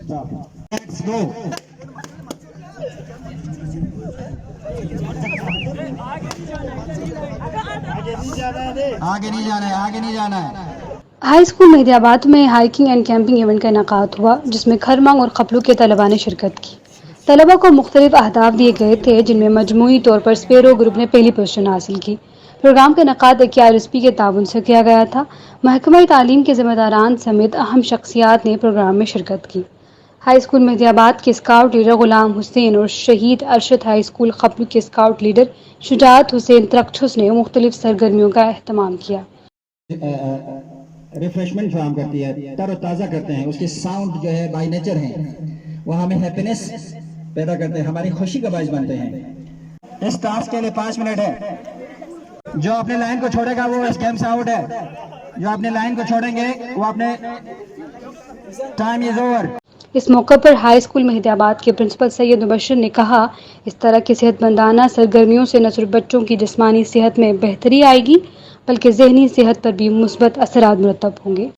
Let's go. आगे नहीं जाना है, आगे नहीं जाना है। हाई स्कूल मेहदियाबाद में हाइकिंग एंड कैंपिंग इवेंट का इनेकाद हुआ, जिसमें खरमांग और खपलू के तलबा ने शिरकत की। तलबा को मुख्तलिफ अहदाफ दिए गए थे, जिनमें मजमूई तौर पर स्पेरो ग्रुप ने पहली पोजीशन हासिल की। प्रोग्राम का इनेकाद KRSP के ताउन से किया गया था। महकमा तालीम के ज़िम्मेदारान समेत अहम शख्सियात ने प्रोग्राम में शिरकत की। हाई स्कूल मेहदियाबाद के स्काउट लीडर गुलाम हुसैन और शहीद अरशद हाई स्कूल खपलू के स्काउट लीडर शुजात हुसैन तख्तुस ने मुख्तलिफ सरगर्मियों का अहतमाम किया। रिफ्रेशमेंट फराहम करती है, तरोताज़ा करते हैं। उसके साउंड जो है बाय नेचर हैं, वो हमें हैप्पीनेस पैदा करते हैं, हमारी खुशी का बायस बनते हैं। इस टास्क के लिए 5 मिनट है। जो अपने लाइन को छोड़ेगा वो इस गेम से आउट है। जो अपने लाइन को छोड़ेंगे वो अपने टाइम इज ओवर। इस मौके पर हाई स्कूल मेहदियाबाद के प्रिंसिपल सैयद मुबशर ने कहा, इस तरह की सेहतमंदाना सरगर्मियों से न सिर्फ बच्चों की जिस्मानी सेहत में बेहतरी आएगी, बल्कि ज़हनी सेहत पर भी मुस्बत असरात मुरतब होंगे।